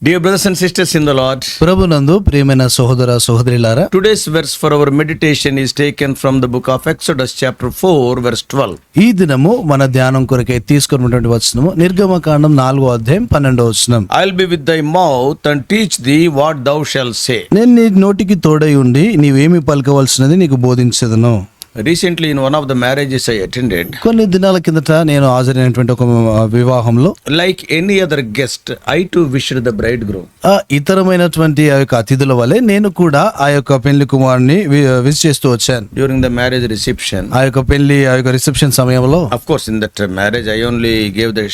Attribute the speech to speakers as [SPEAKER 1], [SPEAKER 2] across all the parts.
[SPEAKER 1] Dear brothers and sisters in the Lord,
[SPEAKER 2] ప్రభునందు ప్రియమైన సహోదర సహోదరులారా,
[SPEAKER 1] today's verse for our meditation is taken from the book of Exodus chapter 4 verse 12.
[SPEAKER 2] ఈ దినము మన ధ్యానం కొరకై తీసుకున్నటువంటి వచనము నిర్గమకాండం 4:12.
[SPEAKER 1] I'll be with thy mouth and teach thee what thou shalt say.
[SPEAKER 2] నేను నీ నోటికి తోడై ఉండి నీవేమి పలకవలసినది నీకు బోధించెదను.
[SPEAKER 1] Recently in one of the marriages I attended,
[SPEAKER 2] కొన్ని దినాల కిందట నేను హాజరైనటువంటి ఒక వివాహంలో
[SPEAKER 1] like any other guest, I too wished the bridegroom.
[SPEAKER 2] ఇతరమైనటువంటి ఆ యొక్క అతిథుల వలె నేను కూడా ఆ యొక్క పెళ్లి కుమారుని విజిట్ చేస్తూ వచ్చాను.
[SPEAKER 1] During the marriage reception,
[SPEAKER 2] ఆ యొక్క రిసెప్షన్ సమయంలో,
[SPEAKER 1] of course in that marriage I only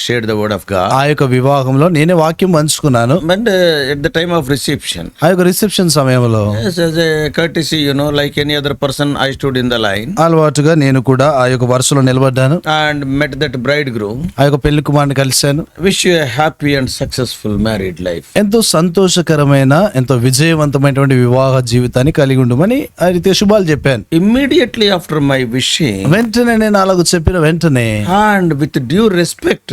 [SPEAKER 1] shared the word of God.
[SPEAKER 2] ఆ యొక్క వివాహంలో నేనే వాక్యం పంచుకున్నాను.
[SPEAKER 1] But at the time of reception,
[SPEAKER 2] ఆ యొక్క రిసెప్షన్ సమయంలో
[SPEAKER 1] yes, as a courtesy, like any other person, I stood in the line
[SPEAKER 2] అలవాటుగా నేను కూడా ఆ యొక్క వరుసలో నిలబడ్డాను.
[SPEAKER 1] and met that bridegroom.
[SPEAKER 2] ఆ యొక్క పెళ్లి కుమారుని కలిశాను.
[SPEAKER 1] Wish you a happy and successful married life.
[SPEAKER 2] ఎంతో సంతోషకరమైన, ఎంతో విజయవంతమైనటువంటి వివాహ జీవితాన్ని కలిగి ఉండమని ఆ రీతి శుభాలు చెప్పాను.
[SPEAKER 1] Immediately after my wishing,
[SPEAKER 2] వెంటనే నేను అలాగ చెప్పిన వెంటనే
[SPEAKER 1] and with due respect,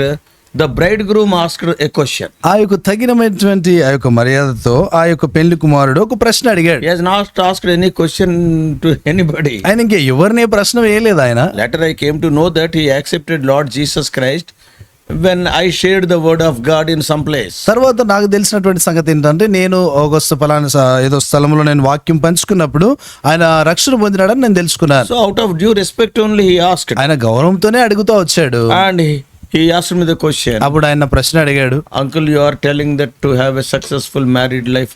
[SPEAKER 1] the bridegroom asked a question.
[SPEAKER 2] ఆ యొక్క తగినమైనటువంటి ఆ యొక్క మర్యాదతో ఆ యొక్క పెళ్లి కుమారుడు ఒక ప్రశ్న అడిగాడు.
[SPEAKER 1] He has not asked any question to anybody.
[SPEAKER 2] ఆయన ఇంకే ఎవరిని ప్రశ్న వేయలేదు ఆయన.
[SPEAKER 1] Later I came to know that he accepted Lord Jesus Christ when I shared the word of God in some place.
[SPEAKER 2] తర్వాత నాకు తెలిసినటువంటి సంగతి ఏంటంటే, నేను ఒక పలానా ఏదో స్థలంలో నేను వాక్యం పంచుకున్నప్పుడు ఆయన రక్షణ పొందినాడని నేను తెలుసుకున్నాను.
[SPEAKER 1] So out of due respect only he asked.
[SPEAKER 2] ఆయన గౌరవంతోనే అడుగుతూ వచ్చాడు.
[SPEAKER 1] And he asked me the question.
[SPEAKER 2] అప్పుడు ఆయన ప్రశ్న అడిగాడు,
[SPEAKER 1] Uncle, you are telling that to have a successful married life,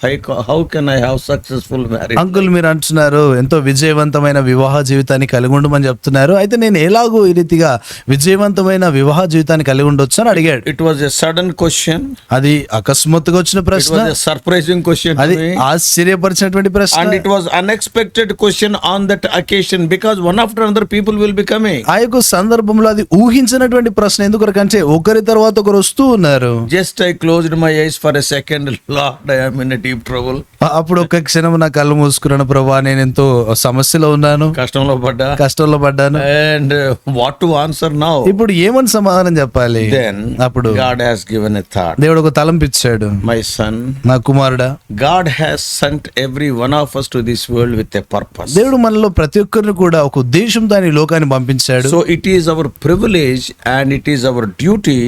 [SPEAKER 1] how can I have successful marriage?
[SPEAKER 2] Uncle మీరు అంటున్నారు ఎంతో విజయవంతమైన వివాహ జీవితాన్ని కలిగి ఉండమని చెప్తున్నారు, అయితే నేను ఎలాగో ఈ రీతిగా విజయవంతమైన వివాహ జీవితాన్ని కలిగి ఉండొచ్చు అని అడిగాడు.
[SPEAKER 1] It was a sudden question.
[SPEAKER 2] అది అకస్మాత్తుగా వచ్చిన
[SPEAKER 1] It
[SPEAKER 2] ప్రశ్న,
[SPEAKER 1] was a surprising question to
[SPEAKER 2] అది
[SPEAKER 1] me.
[SPEAKER 2] ఆశ్చర్యపరిచినటువంటి ప్రశ్న.
[SPEAKER 1] And it was unexpected question on that occasion because one after another people will be coming.
[SPEAKER 2] ఆ యొక్క సందర్భంలో అది ఊహించినటువంటి ప్రశ్న. ఎందుకంటే ఒకరి తర్వాత ఒకరు వస్తూ ఉన్నారు.
[SPEAKER 1] Just I closed my eyes for a second. Lord, I am in a deep trouble.
[SPEAKER 2] అప్పుడు ఒక క్షణం నా కళ్ళు మూసుకున్నాను, ప్రభా నేను ఎంతో సమస్యలో ఉన్నాను, కష్టంలో పడ్డాను.
[SPEAKER 1] And what to answer now?
[SPEAKER 2] ఇప్పుడు ఏమని సమాధానం చెప్పాలి?
[SPEAKER 1] Then
[SPEAKER 2] అప్పుడు
[SPEAKER 1] God has given a thought.
[SPEAKER 2] దేవుడు ఒక తలంపిచ్చాడు.
[SPEAKER 1] My son,
[SPEAKER 2] నా కుమారుడా,
[SPEAKER 1] God has sent every one of us to this world with a purpose.
[SPEAKER 2] దేవుడు మనలో ప్రతి ఒక్కరిని కూడా ఒక ఉద్దేశంతో ఆయన ఈ లోకాన్ని పంపించాడు.
[SPEAKER 1] So it is our privilege and it is our duty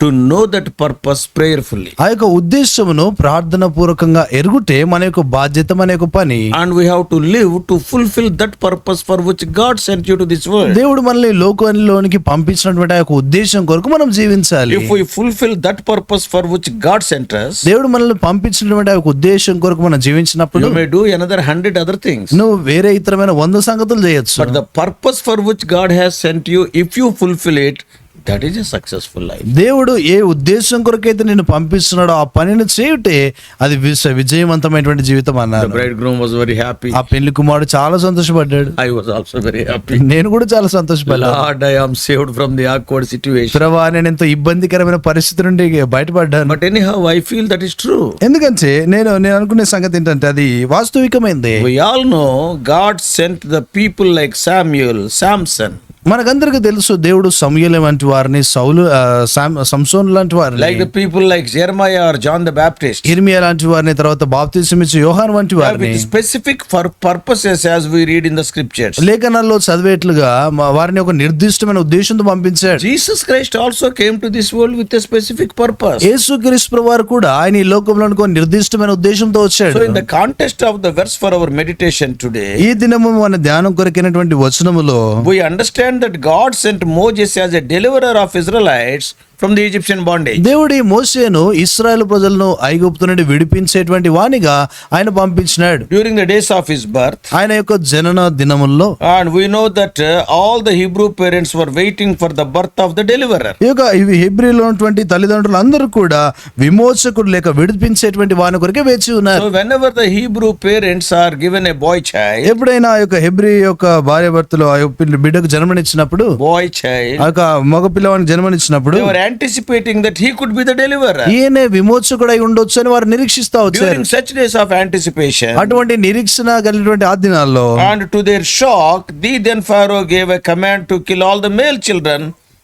[SPEAKER 1] to know that purpose prayerfully.
[SPEAKER 2] ఆ యొక్క ఉద్దేశమును ప్రార్థన పూర్వకంగా ఎరుగుటే మన యొక్క బాధ్యత, మన యొక్క పని.
[SPEAKER 1] And we have to live to fulfill that purpose for which God sent you to this world.
[SPEAKER 2] దేవుడు మనల్ని లోకంలోనికి పంపించినటువంటి ఆ యొక్క ఉద్దేశం కొరకు మనం జీవించాలి.
[SPEAKER 1] If we fulfill that purpose for which God sent us,
[SPEAKER 2] దేవుడు మనల్ని పంపించినటువంటి ఆ యొక్క ఉద్దేశం కొరకు మనం జీవించినప్పుడు
[SPEAKER 1] you may do another 100 other things.
[SPEAKER 2] నువ్వు వేరే ఇతరమైన 100 సంగతులు చేయొచ్చు.
[SPEAKER 1] But the purpose for which God has sent you, if you fulfill it, that is a successful life.
[SPEAKER 2] దేవుడు ఏ ఉద్దేశం కొరకైతే నిన్ను పంపిస్తున్నాడో ఆ పనిని చేయుటే అది విజయవంతమైనటువంటి జీవితం అన్నారు.
[SPEAKER 1] The bridegroom was very happy.
[SPEAKER 2] ఆ పెళ్లి కుమారుడు చాలా సంతోషపడ్డాడు.
[SPEAKER 1] I was also very happy.
[SPEAKER 2] నేను కూడా చాలా సంతోషపడ్డాను.
[SPEAKER 1] Lord, I am saved from the awkward situation.
[SPEAKER 2] ప్రభువా నేను ఎంతో ఇబ్బందికరమైన పరిస్థితి నుండి బయటపడ్డాను.
[SPEAKER 1] But anyhow, I feel that is true.
[SPEAKER 2] ఎందుకంటే నేను అనుకునే సంగతి ఏంటంటే అది వాస్తవికమైంది.
[SPEAKER 1] We all know God sent the people like Samuel, Samson.
[SPEAKER 2] మనకందరికి తెలుసు దేవుడు సమూయేలు వంటి వారిని, సౌలు, సంసోను లాంటి వారిని,
[SPEAKER 1] like the people like Jeremiah or John the Baptist.
[SPEAKER 2] ఇర్మియా లాంటి వారిని, తర్వాత బాప్తిసం ఇచ్చే యోహాను వంటి వారిని,
[SPEAKER 1] with specific purposes as we read in the scriptures.
[SPEAKER 2] లేఖనాల్లో చదివేట్లుగా వారిని ఒక నిర్దిష్టమైన ఉద్దేశంతో పంపించాడు.
[SPEAKER 1] Jesus Christ also came to this world with a specific purpose.
[SPEAKER 2] యేసుక్రీస్తు ప్రభువారు కూడా ఆయన ఈ లోకంలోనికి ఒక నిర్దిష్టమైన ఉద్దేశంతో వచ్చాడు.
[SPEAKER 1] So in the context of the verse for our meditation today,
[SPEAKER 2] ఈ దినము మన ధ్యానం కొరకైనటువంటి వచనములో
[SPEAKER 1] we understand that God sent Moses as a deliverer of Israelites from the Egyptian bondage.
[SPEAKER 2] దేవుడు ఈ మోషేను ఇశ్రాయేలు ప్రజలను ఐగుప్తు నుండి విడిపించేటువంటి వానిగా ఆయన పంపించినాడు.
[SPEAKER 1] During the days of his birth,
[SPEAKER 2] ఆయన యొక్క జనన దినముల్లో,
[SPEAKER 1] and we know that all the Hebrew parents were waiting for the birth of the deliverer.
[SPEAKER 2] ఈ యొక్క హెబ్రీలో ఉన్నటువంటి తల్లిదండ్రులు అందరూ కూడా విమోచకుడు లేక విడిపించేటువంటి వాని కొరకే వేచి ఉన్నారు.
[SPEAKER 1] So whenever the Hebrew parents are given a boy child,
[SPEAKER 2] ఎప్పుడైనా ఆ యొక్క హెబ్రీ యొక్క భార్యాభర్తలు ఆ యొక్క బిడ్డకు జన్మనిచ్చినప్పుడు,
[SPEAKER 1] boy child,
[SPEAKER 2] ఆ యొక్క మగ పిల్లవానికి జన్మనిచ్చినప్పుడు
[SPEAKER 1] they were anticipating that he could be the deliverer.
[SPEAKER 2] ఈయనే విమోచకుడై ఉండొచ్చు అని వారు నిరీక్షిస్తా వచ్చారు.
[SPEAKER 1] During such days of anticipation,
[SPEAKER 2] అటువంటి నిరీక్షణ కలిగినటువంటి ఆ దినాల్లో,
[SPEAKER 1] and to their shock, then Pharaoh gave a command to kill all the male children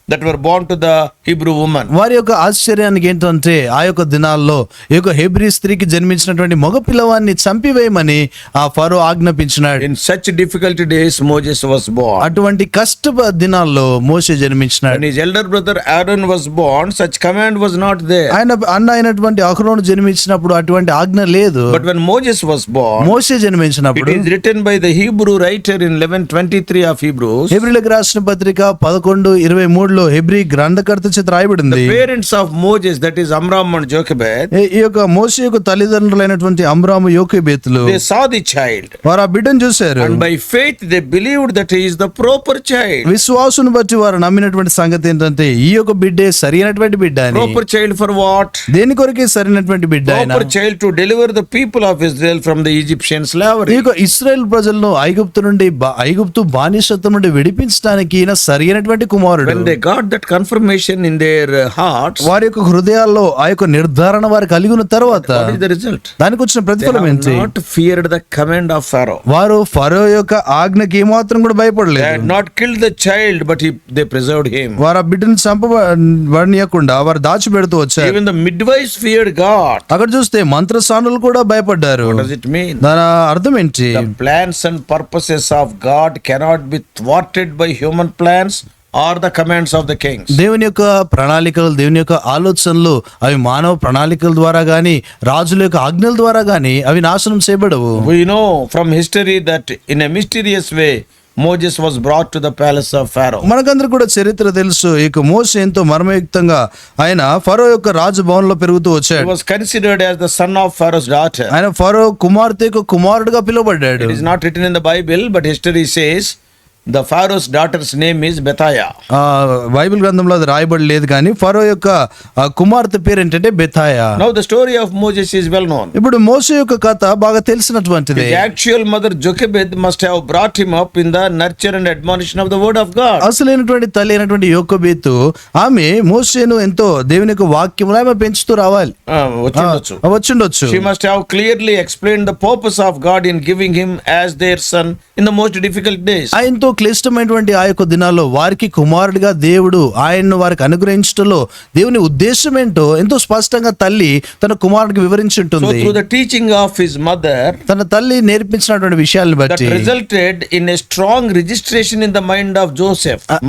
[SPEAKER 1] that were born to the Hebrew woman.
[SPEAKER 2] వారి యొక్క ఆశ్చర్యానికి ఏంటంటే ఆ యొక్క దినాల్లో ఈ యొక్క హెబ్రీ స్త్రీకి జన్మించినటువంటి మగ పిల్లవాడిని చంపివేయమని ఆ ఫరో ఆజ్ఞాపించినాడు.
[SPEAKER 1] In such difficult days, Moses was born.
[SPEAKER 2] అటువంటి కష్ట దినాల్లో మోషే జన్మించినాడు.
[SPEAKER 1] When his elder brother Aaron was born, such command was not there.
[SPEAKER 2] ఆయన అన్న అయినటువంటి అహరోను జన్మించినప్పుడు అటువంటి ఆజ్ఞ లేదు.
[SPEAKER 1] But when Moses was born,
[SPEAKER 2] Moshe
[SPEAKER 1] it
[SPEAKER 2] జన్మించినప్పుడు
[SPEAKER 1] is written by the Hebrew writer in 11:23 of Hebrews.
[SPEAKER 2] హెబ్రీలకు రాసిన పత్రిక 11:23 లో హెబ్రీ గ్రంథకర్త చేత రాయబడింది.
[SPEAKER 1] The parents of Moses, that is Amram and Jochebed,
[SPEAKER 2] ఈ యొక్క మోషే యొక్క తల్లిదండ్రులైనటువంటి Amram యోకెబెతులు
[SPEAKER 1] they saw the child,
[SPEAKER 2] వారు ఆ బిడ్డను చూశారు.
[SPEAKER 1] and by faith they believed that he is the proper child.
[SPEAKER 2] విశ్వాసును బట్టి వారు నమ్మినటువంటి సంగతి ఏంటంటే ఈ యొక్క బిడ్డే సరైనటువంటి బిడ్డ అని.
[SPEAKER 1] Proper child for what?
[SPEAKER 2] దేని కొరకే సరైనటువంటి బిడ్డ ఆయన?
[SPEAKER 1] Proper child to deliver the people of Israel from the Egyptian
[SPEAKER 2] ఈ
[SPEAKER 1] slavery.
[SPEAKER 2] యొక్క ఇశ్రాయేల్ ప్రజలను ఐగుప్తు నుండి ఐగుప్తు బానిసత్వం నుండి విడిపించడానికి ఈయన సరైనటువంటి కుమారుడు.
[SPEAKER 1] When they got that confirmation in their hearts,
[SPEAKER 2] వారి యొక్క హృదయాల్లో ఆ యొక్క నిర్ధారణ వారు కలిగిన తర్వాత
[SPEAKER 1] what is the result?
[SPEAKER 2] దానికి వచ్చిన
[SPEAKER 1] They
[SPEAKER 2] ప్రతిఫలం
[SPEAKER 1] have
[SPEAKER 2] ఏంటి?
[SPEAKER 1] not feared the command of Pharaoh.
[SPEAKER 2] వారు ఫరో యొక్క ఆజ్ఞకి ఏమాత్రం కూడా
[SPEAKER 1] They
[SPEAKER 2] భయపడలేదు.
[SPEAKER 1] had not killed the child, but they preserved him.
[SPEAKER 2] వారు ఆ బిడ్డను చంపబడనీయకుండా వారు దాచిపెడుతూ వచ్చారు.
[SPEAKER 1] Even the midwives feared God.
[SPEAKER 2] అక్కడ చూస్తే మంత్రసానులు కూడా భయపడ్డారు.
[SPEAKER 1] What does it mean?
[SPEAKER 2] దాని అర్థం ఏంటి?
[SPEAKER 1] The plans and purposes of God cannot be thwarted by human plans or the commands of the kings.
[SPEAKER 2] దేవుని యొక్క ప్రణాళికలు, దేవుని యొక్క ఆలోచనలు అవి మానవ ప్రణాళికల ద్వారా గాని రాజుల యొక్క ఆజ్ఞల ద్వారా గాని అవి నాశనం చేయబడవు.
[SPEAKER 1] We know from history that in a mysterious way Moses was brought to the palace of Pharaoh.
[SPEAKER 2] మనకందరికి కూడా చరిత్ర తెలుసు. ఇక మోషే ఎంతో మర్మయుక్తంగా ఆయన ఫరో యొక్క రాజభవనంలో పెరుగుతూ
[SPEAKER 1] He
[SPEAKER 2] వచ్చాడు.
[SPEAKER 1] was considered as the son of Pharaoh's daughter.
[SPEAKER 2] ఆయన ఫరో కుమార్తె యొక్క కుమారుడుగా పిలువబడ్డాడు.
[SPEAKER 1] It is not written in the Bible, but history says the Pharaoh's daughter's name is Bethaya.
[SPEAKER 2] Bible గ్రంథంలో అది రాయబడలేదు కానీ ఫరో యొక్క కుమార్తె పేరు ఏంటంటే బెతాయా.
[SPEAKER 1] Now the story of Moses is well known.
[SPEAKER 2] ఇప్పుడు మోషే యొక్క కథ బాగా తెలిసినటువంటిది.
[SPEAKER 1] His actual mother Jochebed must have brought him up in the nurture and admonition of the word of God.
[SPEAKER 2] అసలైనటువంటి తల్లి అయినటువంటి యోకోబేతు ఆమె మోషేను ఎంతో దేవుని యొక్క వాక్యములో ఆమె పెంచుతూ రావాలి
[SPEAKER 1] వచ్చిండొచ్చు.
[SPEAKER 2] వచ్చిండొచ్చు.
[SPEAKER 1] She must have clearly explained the purpose of God in giving him as their son in the most difficult days.
[SPEAKER 2] ఆయనతో క్లిష్టమైనటువంటి ఆ యొక్క దినాల్లో వారికి కుమారుడిగా దేవుడు ఆయన్ను వారికి అనుగ్రహించడంలో దేవుని ఉద్దేశం ఏంటో ఎంతో స్పష్టంగా తల్లి తన కుమారుడికి వివరించి
[SPEAKER 1] So
[SPEAKER 2] ఉంటుంది.
[SPEAKER 1] through the teaching of his mother,
[SPEAKER 2] తన తల్లి నేర్పించినటువంటి విషయాలను
[SPEAKER 1] that
[SPEAKER 2] బట్టి
[SPEAKER 1] resulted in a strong registration in the mind of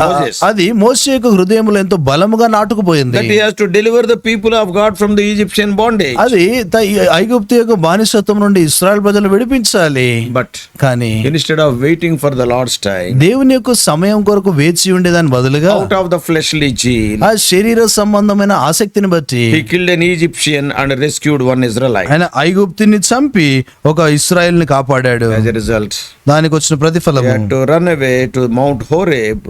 [SPEAKER 1] Moses,
[SPEAKER 2] అది మోషే యొక్క హృదయంలో ఎంతో బలముగా నాటుకుపోయింది.
[SPEAKER 1] that he has to deliver the people of God from the Egyptian bondage.
[SPEAKER 2] అది ఐగుప్తు యొక్క బానిసత్వం నుండి ఇశ్రాయేల్ ప్రజలు విడిపించాలి.
[SPEAKER 1] But
[SPEAKER 2] కానీ
[SPEAKER 1] instead of waiting for the Lord's time,
[SPEAKER 2] దేవుని యొక్క సమయం కొరకు వేచి ఉండేదాని బదులుగా
[SPEAKER 1] out of the fleshly gene,
[SPEAKER 2] ఆ శరీర సంబంధమైన ఆసక్తిని బట్టి
[SPEAKER 1] he killed an Egyptian and rescued one Israelite.
[SPEAKER 2] ఆయన ఐగుప్తుని చంపి ఒక ఇశ్రాయేల్ని కాపాడాడు.
[SPEAKER 1] As a result,
[SPEAKER 2] దానికి వచ్చిన
[SPEAKER 1] he
[SPEAKER 2] ప్రతిఫలము
[SPEAKER 1] had to run away to Mount Horeb,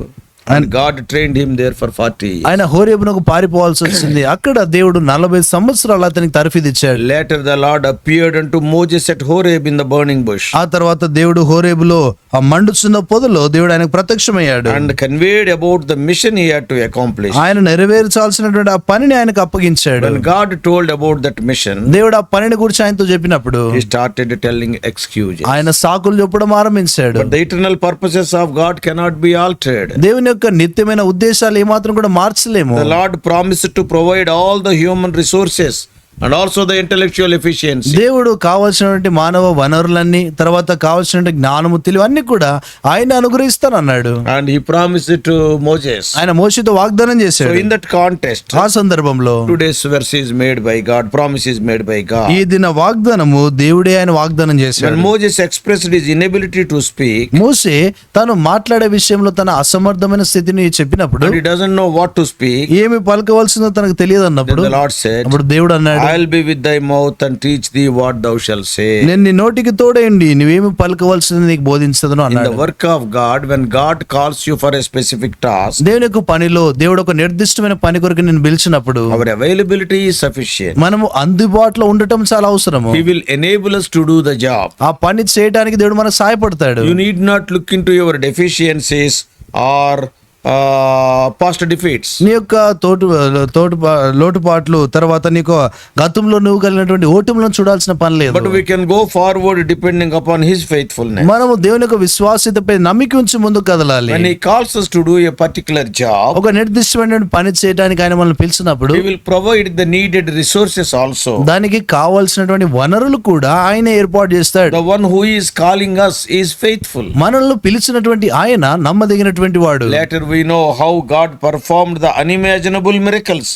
[SPEAKER 1] and God trained him there for 40 years.
[SPEAKER 2] ఆయన హోరేబునకు పారిపోవాల్సి వచ్చింది. అక్కడ దేవుడు 40 సంవత్సరాలు అతనికి తర్ఫీదిచ్చాడు.
[SPEAKER 1] Later the Lord appeared unto Moses at Horeb in the burning bush
[SPEAKER 2] ఆ తర్వాత దేవుడు హోరేబులో ఆ మండుచున్న పొదలో దేవుడు ఆయనకు ప్రత్యక్షమయ్యాడు.
[SPEAKER 1] and conveyed about the mission he had to accomplish.
[SPEAKER 2] ఆయన నెరవేర్చాల్సినటువంటి ఆ పనిని ఆయనకు అప్పగించాడు.
[SPEAKER 1] When God told about that mission,
[SPEAKER 2] దేవుడు ఆ పనిని గురించి ఆయనతో చెప్పినప్పుడు
[SPEAKER 1] he started telling excuses.
[SPEAKER 2] ఆయన సాకులు చెప్పడం ఆరంభించాడు.
[SPEAKER 1] But the eternal purposes of God cannot be altered.
[SPEAKER 2] దేవుని యొక్క నిత్యమైన ఉద్దేశాలు ఏమాత్రం కూడా మార్చలేము.
[SPEAKER 1] The Lord promised to provide all the human resources and also the intellectual efficiency.
[SPEAKER 2] దేవుడు కావాల్సినటువంటి మానవ వనరులన్నీ తర్వాత కావాల్సినటువంటి జ్ఞానము తెలివి అన్ని కూడా ఆయన అనుగ్రహిస్తానన్నాడు.
[SPEAKER 1] And he promised it to Moses.
[SPEAKER 2] ఆయన మోషేతో వాగ్దానం
[SPEAKER 1] So
[SPEAKER 2] చేశాడు.
[SPEAKER 1] in that context,
[SPEAKER 2] ఆ సందర్భంలో
[SPEAKER 1] today's verse is made by God, promise is made by God.
[SPEAKER 2] ఈ దిన వాగ్దానము దేవుడే ఆయన వాగ్దానం
[SPEAKER 1] When
[SPEAKER 2] చేశాడు.
[SPEAKER 1] Moses expressed his inability to speak,
[SPEAKER 2] మోషే తాను మాట్లాడే విషయంలో తన అసమర్థమైన స్థితిని చెప్పినప్పుడు
[SPEAKER 1] and he doesn't know what to speak,
[SPEAKER 2] ఏమి పలకవలసిందో తనకు తెలియదు
[SPEAKER 1] then
[SPEAKER 2] అన్నప్పుడు
[SPEAKER 1] the Lord said,
[SPEAKER 2] అప్పుడు దేవుడు అన్నాడు,
[SPEAKER 1] I'll be with thy mouth and teach thee what thou shalt say.
[SPEAKER 2] నేను నీ నోటికి తోడేయండి నువ్వేమి పలకవలసింది నీకు బోధించదును
[SPEAKER 1] In the
[SPEAKER 2] అన్నాడు.
[SPEAKER 1] work of God, when God calls you for a specific task,
[SPEAKER 2] దేవుని యొక్క పనిలో దేవుడు ఒక నిర్దిష్టమైన పని కొరకు నేను పిలిచినప్పుడు
[SPEAKER 1] our availability is sufficient.
[SPEAKER 2] మనము అందుబాటులో ఉండటం చాలా అవసరము.
[SPEAKER 1] He will enable us to do the job.
[SPEAKER 2] ఆ పని చేయడానికి దేవుడు మనకు సహాయపడతాడు.
[SPEAKER 1] You need not look into your deficiencies or past defeats.
[SPEAKER 2] నీ యొక్క లోటుపాట్లు, తర్వాత నీకు గతంలో నువ్వు కలిగినటువంటి ఓటములను చూడాల్సిన పని లేదు.
[SPEAKER 1] But we can go forward depending upon His faithfulness.
[SPEAKER 2] మనము దేవుని యొక్క విశ్వాస్యతపై నమ్మిక ఉంచి ముందుకు కదలాలి.
[SPEAKER 1] When He calls us to do a particular job,
[SPEAKER 2] ఒక నిర్దిష్టమైన పని చేయడానికి ఆయన మనల్ని పిలిచినప్పుడు
[SPEAKER 1] He will provide the needed resources also.
[SPEAKER 2] దానికి కావాల్సినటువంటి వనరులు కూడా ఆయన ఏర్పాటు చేస్తాడు.
[SPEAKER 1] The one who is calling us is faithful.
[SPEAKER 2] మనల్ని పిలిచినటువంటి ఆయన నమ్మదగినటువంటి వాడు.
[SPEAKER 1] Later we know how God performed the unimaginable miracles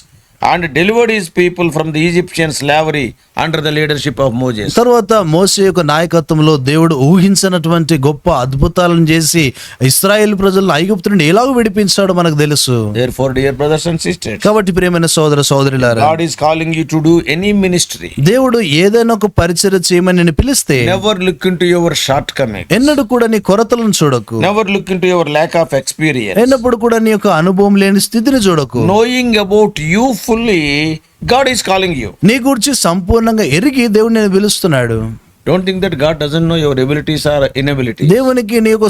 [SPEAKER 1] and delivered His people from the Egyptian slavery under the leadership of Moses.
[SPEAKER 2] తర్వాత మోషే యొక్క నాయకత్వంలో దేవుడు ఊహించినటువంటి గొప్ప అద్భుతాలను చేసి ఇశ్రాయేలు ప్రజలను ఐగుప్తు నుండి ఎలాగో విడిపించాడో మనకు తెలుసు.
[SPEAKER 1] Therefore, dear brothers and sisters,
[SPEAKER 2] కాబట్టి ప్రియమైన సోదర సోదరులారా,
[SPEAKER 1] God is calling you to do any ministry.
[SPEAKER 2] దేవుడు ఏదైనా ఒక పరిచర్య చేయమని నిన్ను పిలిస్తే
[SPEAKER 1] Never look into your shortcomings.
[SPEAKER 2] ఎన్నడూ కూడా నీ కొరతలను చూడకు.
[SPEAKER 1] Never look into your lack of experience.
[SPEAKER 2] ఎన్నప్పుడు కూడా నీ యొక్క అనుభవం లేని స్థితిని చూడకు.
[SPEAKER 1] Knowing about you fully, God is calling you.
[SPEAKER 2] నీ గురించి సంపూర్ణంగా ఎరిగి దేవుడు నేను పిలుస్తున్నాడు.
[SPEAKER 1] Don't think that God doesn't know your abilities or inabilities.
[SPEAKER 2] దేవునికి నీ యొక్క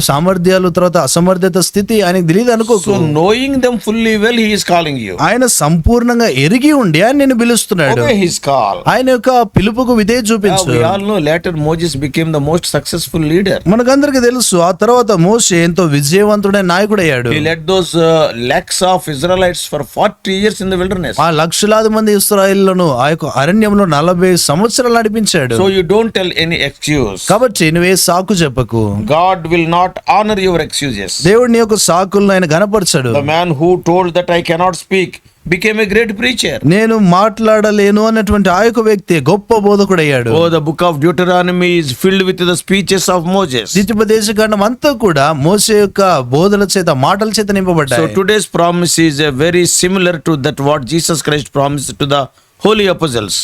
[SPEAKER 2] సామర్థ్యాలు తర్వాత అసమర్థత స్థితి ఆయనకు తెలియదు అనుకోకు.
[SPEAKER 1] So knowing them fully well, He is calling you.
[SPEAKER 2] ఆయన సంపూర్ణంగా ఎరిగి ఉండి ఆయన నిన్ను పిలుస్తున్నాడు.
[SPEAKER 1] Obey His call.
[SPEAKER 2] ఆయన యొక్క పిలుపుకు విధేయ చూపించు.
[SPEAKER 1] We all know later Moses became the most successful leader.
[SPEAKER 2] మనకందరికి తెలుసు ఆ తర్వాత మోషే ఎంతో విజయవంతుడైన నాయకుడయ్యాడు.
[SPEAKER 1] He led those lakhs of Israelites for 40 years in the wilderness.
[SPEAKER 2] ఆ లక్షలాది మంది ఇశ్రాయేలులను ఆ యొక్క అరణ్యంలో 40 సంవత్సరాలు నడిపించాడు.
[SPEAKER 1] So you don't tell any excuse.
[SPEAKER 2] కాబట్టి నువ్వే సాకు చెప్పకు.
[SPEAKER 1] God will not honor your excuses.
[SPEAKER 2] దేవుడు నీ యొక్క సాకులను ఆయన గణపరచడు.
[SPEAKER 1] The man who told that I cannot speak became a great preacher.
[SPEAKER 2] నేను మాట్లాడలేను అన్నటువంటి ఆ యొక్క వ్యక్తి గొప్ప బోధకుడయ్యాడు.
[SPEAKER 1] Oh, the book of Deuteronomy is filled with the speeches of Moses.
[SPEAKER 2] ద్వితీయోపదేశకాండం అంతా కూడా మోషే యొక్క బోధల చేత మాటల చేత
[SPEAKER 1] So
[SPEAKER 2] నింపబడ్డాయి.
[SPEAKER 1] today's promise is very similar to that what Jesus Christ promised to the holy apostles.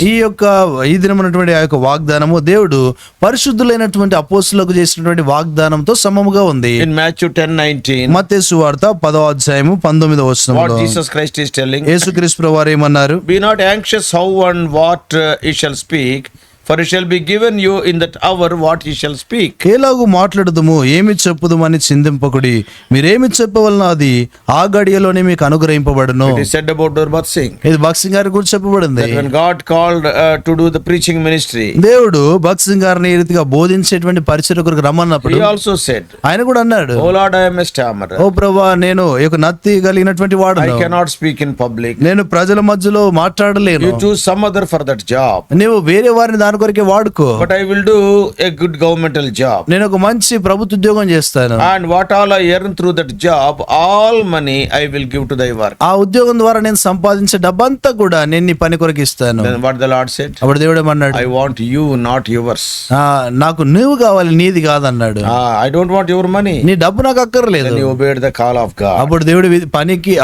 [SPEAKER 2] ఈ దినమైనటువంటి ఆ యొక్క వాగ్దానము దేవుడు పరిశుద్ధులైనటువంటి అపోస్తులకు చేసినటువంటి వాగ్దానంతో సమముగా ఉంది.
[SPEAKER 1] In Matthew 10:19,
[SPEAKER 2] మత్తయి సువార్త 10వ అధ్యాయము 19వ
[SPEAKER 1] what
[SPEAKER 2] వచనంలో
[SPEAKER 1] Jesus Christ is telling,
[SPEAKER 2] యేసుక్రీస్తు ప్రభువారు ఏమన్నారు?
[SPEAKER 1] be not anxious how and what ye shall speak, for it shall be given you in that hour what ye shall speak.
[SPEAKER 2] ఏలాగు మాట్లాడుదుము ఏమి చెప్పుదుమని చిందింపకుడి, మీరేమి చెప్పవలన అది ఆ గడియలోనే మీకు అనుగ్రహింపబడును.
[SPEAKER 1] It is said about Durbat Singh
[SPEAKER 2] ఇది భగత్ సింగ్ గారి గురించి చెప్పబడింది.
[SPEAKER 1] that when God called to do the preaching ministry,
[SPEAKER 2] దేవుడు భగత్ సింగ్ గారిని ఈ రీతిగా బోధించేటువంటి పరిచర్య కొరకు రమ్మన్నప్పుడు
[SPEAKER 1] He also said,
[SPEAKER 2] ఆయన కూడా అన్నాడు,
[SPEAKER 1] O Lord, I am a stammerer.
[SPEAKER 2] ఓ ప్రభువా నేను ఈ యొక్క నత్తి కలిగినటువంటి
[SPEAKER 1] I
[SPEAKER 2] వాడును,
[SPEAKER 1] cannot speak in public.
[SPEAKER 2] నేను ప్రజల మధ్యలో మాట్లాడలేను.
[SPEAKER 1] You choose some other for that job.
[SPEAKER 2] నీవు వేరే వారిని దాని కొరకే వాడుకో,
[SPEAKER 1] But I will do a good governmental job.
[SPEAKER 2] నేను ఒక మంచి ప్రభుత్వ ఉద్యోగం చేస్తాను.
[SPEAKER 1] And what all I earn through that job, all money I will give to thy work.
[SPEAKER 2] ఆ ఉద్యోగం ద్వారా నేను సంపాదించే డబ్బంతా కూడా నేను నీ పని కొరకు ఇస్తాను.
[SPEAKER 1] Then what the Lord said?
[SPEAKER 2] అప్పుడు దేవుడు ఏమన్నాడు?
[SPEAKER 1] I want you, not yours.
[SPEAKER 2] నాకు నువ్వు కావాలి, నీది కాదన్నాడు.
[SPEAKER 1] I don't want your money.
[SPEAKER 2] నీ డబ్బు నాకు అక్కర్లేదు.
[SPEAKER 1] Then he obeyed the call of God.
[SPEAKER 2] అప్పుడు దేవుడు పనికి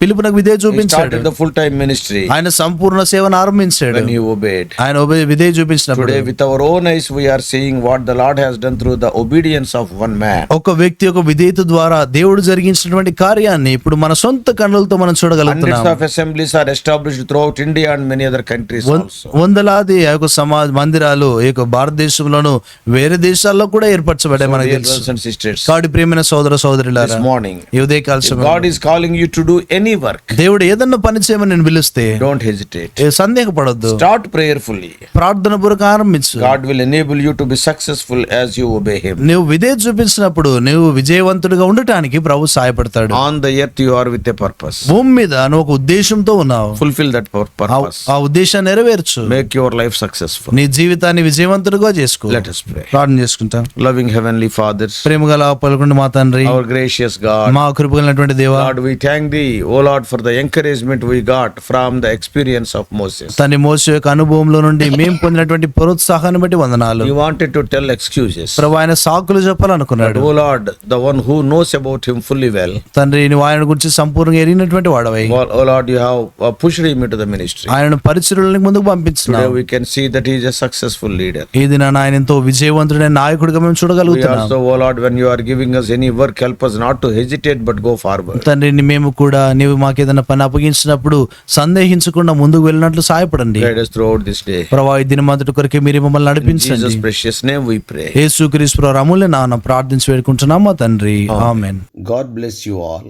[SPEAKER 2] పిలుపునకు విధేయ
[SPEAKER 1] He
[SPEAKER 2] చూపించాడు.
[SPEAKER 1] started the full-time ministry.
[SPEAKER 2] ఆయన సంపూర్ణ సేవను ఆరంభించాడు.
[SPEAKER 1] When he obeyed.
[SPEAKER 2] ఆయన విధేయ చూపించినప్పుడు
[SPEAKER 1] Today with our own eyes we are seeing what the Lord has done through the obedience of one man.
[SPEAKER 2] ఒక వ్యక్తి ఒక విధేయత ద్వారా దేవుడు జరిగించినటువంటి కార్యాన్ని ఇప్పుడు మన సొంత కన్నులతో మనం
[SPEAKER 1] Hundreds
[SPEAKER 2] చూడగలుగుతున్నాం.
[SPEAKER 1] of assemblies are established throughout India and many other countries also.
[SPEAKER 2] వందలాది ఆ యొక్క సమాజ మందిరాలు ఈ యొక్క భారతదేశంలోను వేరే దేశాల్లో కూడా ఏర్పరచబడ్డాయి మనకు
[SPEAKER 1] Dear
[SPEAKER 2] తెలుసు.
[SPEAKER 1] brothers and sisters,
[SPEAKER 2] కాబట్టి ప్రియమైన సోదర సోదరులారా,
[SPEAKER 1] this morning,
[SPEAKER 2] ఈ ఉదయకాల
[SPEAKER 1] if
[SPEAKER 2] సమయంలో
[SPEAKER 1] God is calling you to do any work,
[SPEAKER 2] దేవుడు ఏదన్నా పని చేయమని నేను పిలిస్తే
[SPEAKER 1] don't hesitate.
[SPEAKER 2] సందేహపడొద్దు.
[SPEAKER 1] Start prayerfully.
[SPEAKER 2] ప్రార్థన పూర్వక ఆరంభించు.
[SPEAKER 1] God will enable you to be successful as you obey Him.
[SPEAKER 2] నువ్వు విధేయత చూపించినప్పుడు నువ్వు విజయవంతుడిగా ఉండటానికి ప్రభు సహాయపడతాడు.
[SPEAKER 1] On the earth you are with a purpose.
[SPEAKER 2] భూమి మీద నువ్వు ఒక ఉద్దేశంతో ఉన్నావు.
[SPEAKER 1] Fulfill that purpose.
[SPEAKER 2] ఆ ఉద్దేశాన్ని నెరవేర్చు.
[SPEAKER 1] Make your life successful.
[SPEAKER 2] నీ జీవితాన్ని విజయవంతుడిగా చేసుకో.
[SPEAKER 1] Let us pray.
[SPEAKER 2] ప్రార్థన చేసుకుంటాం.
[SPEAKER 1] Loving Heavenly Father,
[SPEAKER 2] ప్రేమగల పలుకుండు మా తండ్రి,
[SPEAKER 1] our gracious God,
[SPEAKER 2] మా కృపగలిగినటువంటి దేవా,
[SPEAKER 1] Lord, we thank Thee, O Lord, for the encouragement we got from the experience of Moses.
[SPEAKER 2] తండ్రి మోషే యొక్క అనుభవంలో నుండి మేము పొందినటువంటి ప్రోత్సాహాన్ని బట్టి వందనాలు.
[SPEAKER 1] He wanted to tell excuses.
[SPEAKER 2] ప్రభు ఆయన సాకులు చెప్పాలనుకున్నాడు.
[SPEAKER 1] But, O Lord, the one who knows about him fully well,
[SPEAKER 2] తండ్రి నువ్వు ఆయన గురించి సంపూర్ణంగా ఎరిగినటువంటి వాడవై,
[SPEAKER 1] O Lord, you have pushed him into the ministry.
[SPEAKER 2] ఆయనను పరిచర్యలకు ముందుకు
[SPEAKER 1] Today
[SPEAKER 2] పంపించినావు.
[SPEAKER 1] we can see that he is a successful leader.
[SPEAKER 2] ఈ దినాన ఆయన ఎంతో విజయవంతుడైన నాయకుడిగా మేము
[SPEAKER 1] We
[SPEAKER 2] చూడగలుగుతున్నాం.
[SPEAKER 1] also, O Lord, when you are giving us any work, help us not to hesitate but go forward.
[SPEAKER 2] తండ్రిని మేము కూడా నీవు మాకేదైనా పని అప్పగించినప్పుడు సందేహించకుండా ముందుకు వెళ్ళినట్లు సహాయపడండి.
[SPEAKER 1] Guide us throughout this day.
[SPEAKER 2] ప్రభా ఈ దినం అంతటి కొరకే మీరు మమ్మల్ని
[SPEAKER 1] In
[SPEAKER 2] నడిపించండి.
[SPEAKER 1] Jesus' precious name we pray.
[SPEAKER 2] యేసుక్రీస్తు వారి అమూల్య నామమున ప్రార్థించి వేడుకుంటున్నాము మా తండ్రి. ఆమేన్.
[SPEAKER 1] God bless you all.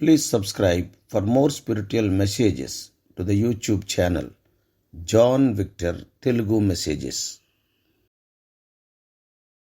[SPEAKER 1] Please subscribe for more spiritual messages to the YouTube channel John Victor Telugu Messages.